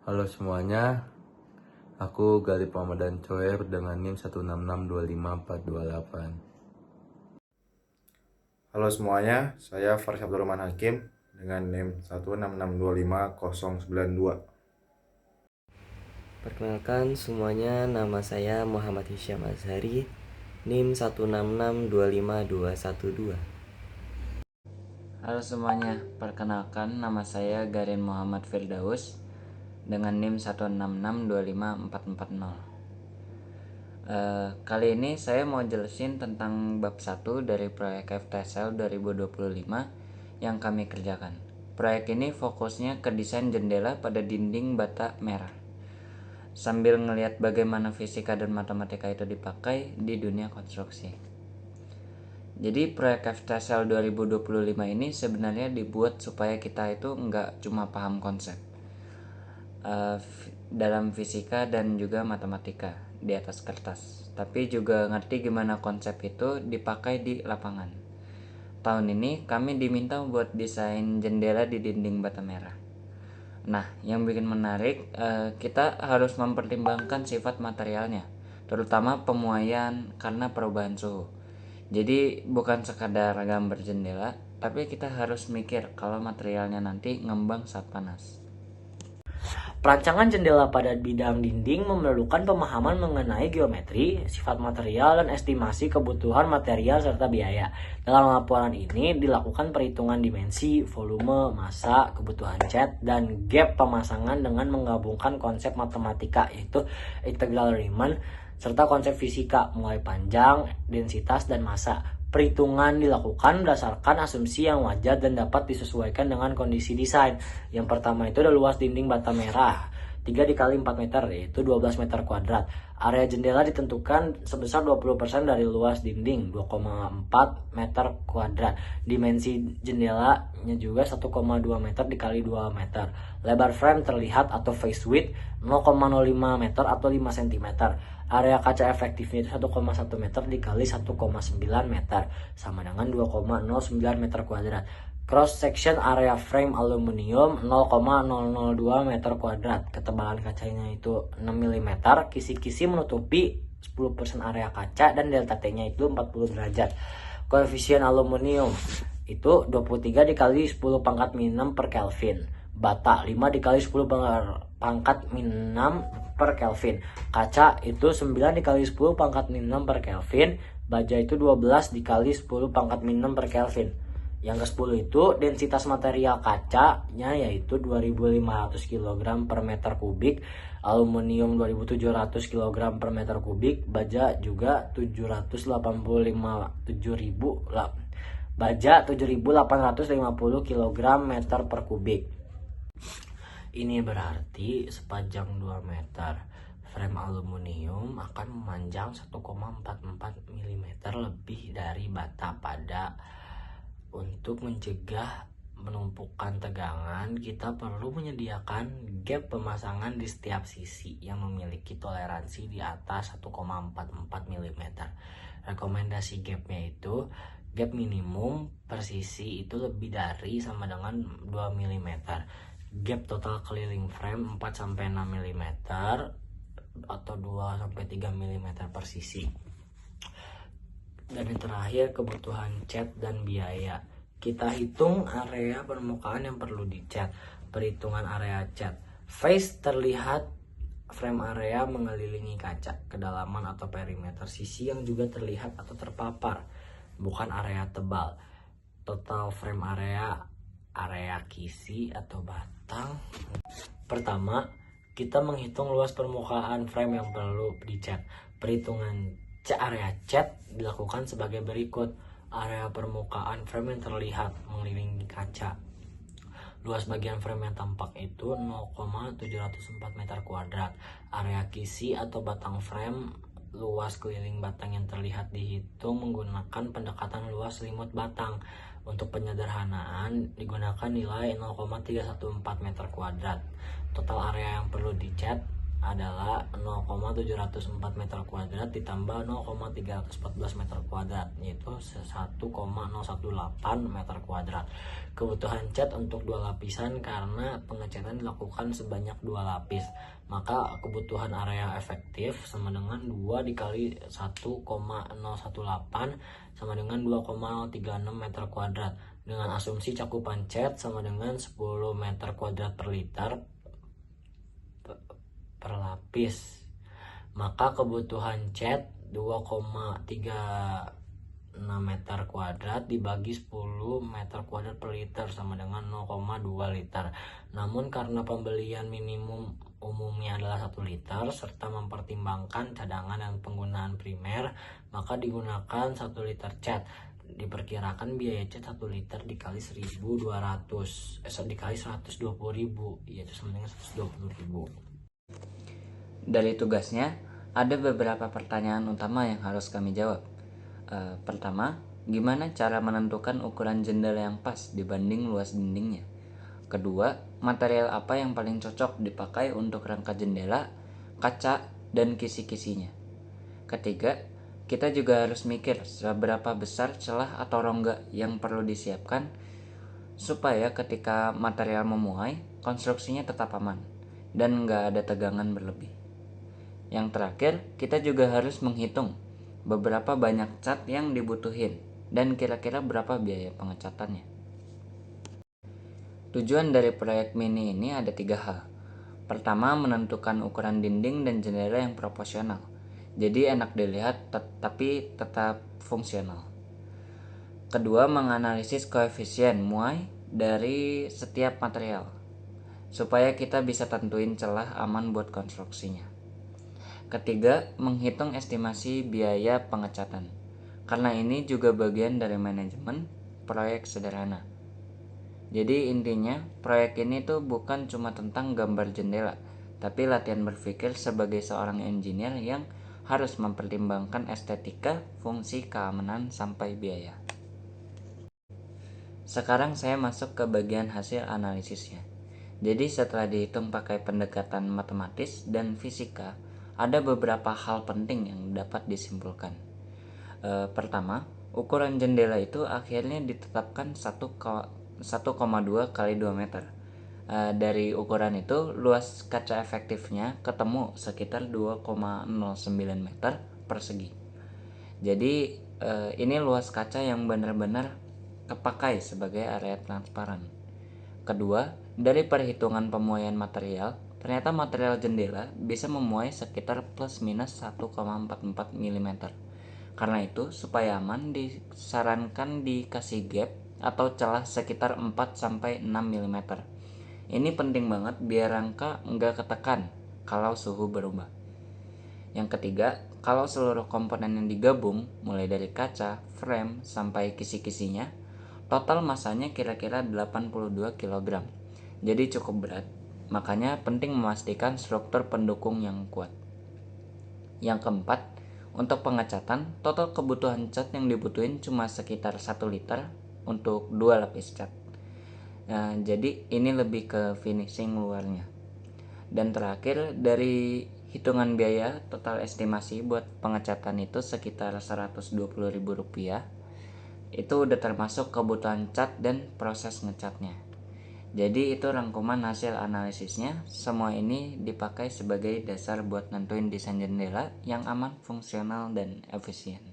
Halo semuanya, aku Galip Ramadan Coer dengan NIM 166255428. Halo semuanya, saya Faris Abdurrahman Hakim dengan NIM 166255092. Perkenalkan semuanya, nama saya Muhammad Hisyam Azhari, NIM 166252212. Halo semuanya, perkenalkan nama saya Garin Muhammad Firdaus dengan NIM 166254440. Kali ini saya mau jelasin tentang bab 1 dari proyek FTSL 2025 yang kami kerjakan. Proyek ini fokusnya ke desain jendela pada dinding bata merah, sambil ngelihat bagaimana fisika dan matematika itu dipakai di dunia konstruksi. Jadi proyek FTSL 2025 ini sebenarnya dibuat supaya kita itu nggak cuma paham konsep dalam fisika dan juga matematika di atas kertas, tapi juga ngerti gimana konsep itu dipakai di lapangan. Tahun ini kami diminta buat desain jendela di dinding bata merah. Nah, yang bikin menarik, kita harus mempertimbangkan sifat materialnya, terutama pemuaian karena perubahan suhu. Jadi bukan sekadar gambar jendela, tapi kita harus mikir kalau materialnya nanti ngembang saat panas. Perancangan jendela pada bidang dinding memerlukan pemahaman mengenai geometri, sifat material, dan estimasi kebutuhan material serta biaya. Dalam laporan ini dilakukan perhitungan dimensi, volume, massa, kebutuhan cat, dan gap pemasangan dengan menggabungkan konsep matematika yaitu integral Riemann serta konsep fisika mulai panjang, densitas, dan massa. Perhitungan dilakukan berdasarkan asumsi yang wajar dan dapat disesuaikan dengan kondisi desain. Yang pertama itu adalah luas dinding bata merah 3 dikali 4 meter, yaitu 12 meter kuadrat. Area jendela ditentukan sebesar 20% dari luas dinding, 2,4 meter kuadrat. Dimensi jendelanya juga 1,2 meter dikali 2 meter. Lebar frame terlihat atau face width 0,05 meter atau 5 cm. Area kaca efektifnya itu 1,1 meter dikali 1,9 meter, sama dengan 2,09 meter kuadrat. Cross section area frame aluminium 0,002 meter kuadrat. Ketebalan kacanya itu 6 mm. Kisi-kisi menutupi 10% area kaca dan delta T-nya itu 40 derajat. Koefisien aluminium itu 23 dikali 10 pangkat min 6 per Kelvin. Bata 5 dikali 10 pangkat min 6 per Kelvin. Kaca itu 9 dikali 10 pangkat min 6 per Kelvin. Baja itu 12 dikali 10 pangkat min 6 per Kelvin. Yang ke-10 itu densitas material kacanya yaitu 2500 kg per meter kubik, aluminium 2700 kg per meter kubik, baja juga 7850 kg meter per kubik. Ini berarti sepanjang 2 meter frame aluminium akan memanjang 1,44 mm lebih dari bata pada. Untuk mencegah penumpukan tegangan, kita perlu menyediakan gap pemasangan di setiap sisi yang memiliki toleransi di atas 1,44 mm. Rekomendasi gapnya itu gap minimum per sisi itu lebih dari sama dengan 2 mm. Gap total keliling frame 4-6 mm atau 2-3 mm per sisi. Dan yang terakhir, kebutuhan cat dan biaya. Kita hitung area permukaan yang perlu dicat. Perhitungan area cat. Face terlihat frame area mengelilingi kaca, kedalaman atau perimeter sisi yang juga terlihat atau terpapar, bukan area tebal. Total frame area kisi atau batang. Pertama, kita menghitung luas permukaan frame yang perlu dicat. Perhitungan area cat dilakukan sebagai berikut. Area permukaan frame yang terlihat mengelilingi kaca. Luas bagian frame yang tampak itu 0,704 meter kuadrat. Area kisi atau batang frame, luas keliling batang yang terlihat dihitung menggunakan pendekatan luas selimut batang. Untuk penyederhanaan digunakan nilai 0,314 meter kuadrat. Total area yang perlu dicat adalah 0,704 meter kuadrat ditambah 0,314 meter kuadrat, yaitu 1,018 meter kuadrat. Kebutuhan cat untuk 2 lapisan karena pengecatan dilakukan sebanyak 2 lapis, maka kebutuhan area efektif sama dengan 2 dikali 1,018 sama dengan 2,036 meter kuadrat, dengan asumsi cakupan cat sama dengan 10 meter kuadrat per liter per lapis. Maka kebutuhan cat 2,36 meter kuadrat dibagi 10 meter kuadrat per liter sama dengan 0,2 liter. Namun karena pembelian minimum umumnya adalah 1 liter serta mempertimbangkan cadangan dan penggunaan primer, maka digunakan 1 liter cat. Diperkirakan biaya cat 1 liter dikali 1.200 dikali 120.000, yaitu sama dengan 120.000. Dari tugasnya, ada beberapa pertanyaan utama yang harus kami jawab. Pertama, gimana cara menentukan ukuran jendela yang pas dibanding luas dindingnya? Kedua, material apa yang paling cocok dipakai untuk rangka jendela, kaca, dan kisi-kisinya? Ketiga, kita juga harus mikir seberapa besar celah atau rongga yang perlu disiapkan supaya ketika material memuai, konstruksinya tetap aman dan nggak ada tegangan berlebih. Yang terakhir, kita juga harus menghitung beberapa banyak cat yang dibutuhin dan kira-kira berapa biaya pengecatannya. Tujuan dari proyek mini ini ada 3 hal. Pertama, menentukan ukuran dinding dan jendela yang proporsional, jadi enak dilihat tapi tetap fungsional. Kedua, menganalisis koefisien muai dari setiap material, supaya kita bisa tentuin celah aman buat konstruksinya. Ketiga, menghitung estimasi biaya pengecatan, karena ini juga bagian dari manajemen proyek sederhana. Jadi intinya, proyek ini tuh bukan cuma tentang gambar jendela, tapi latihan berpikir sebagai seorang engineer yang harus mempertimbangkan estetika, fungsi, keamanan, sampai biaya. Sekarang saya masuk ke bagian hasil analisisnya. Jadi setelah dihitung pakai pendekatan matematis dan fisika, ada beberapa hal penting yang dapat disimpulkan. Pertama, ukuran jendela itu akhirnya ditetapkan 1,2 kali 2 meter. Dari ukuran itu, luas kaca efektifnya ketemu sekitar 2,09 meter persegi. Jadi ini luas kaca yang benar-benar kepakai sebagai area transparan. Kedua, dari perhitungan pemuaian material, ternyata material jendela bisa memuai sekitar plus minus 1,44 mm. Karena itu, supaya aman disarankan dikasih gap atau celah sekitar 4-6 mm. Ini penting banget biar rangka nggak ketekan kalau suhu berubah. Yang ketiga, kalau seluruh komponen yang digabung, mulai dari kaca, frame, sampai kisi-kisinya, total masanya kira-kira 82 kg. Jadi cukup berat. Makanya penting memastikan struktur pendukung yang kuat. Yang keempat, untuk pengecatan, total kebutuhan cat yang dibutuhin cuma sekitar 1 liter untuk 2 lapis cat. Jadi ini lebih ke finishing luarnya. Dan terakhir, dari hitungan biaya, total estimasi buat pengecatan itu sekitar Rp120.000. Itu udah termasuk kebutuhan cat dan proses ngecatnya. Jadi itu rangkuman hasil analisisnya. Semua ini dipakai sebagai dasar buat nentuin desain jendela yang aman, fungsional, dan efisien.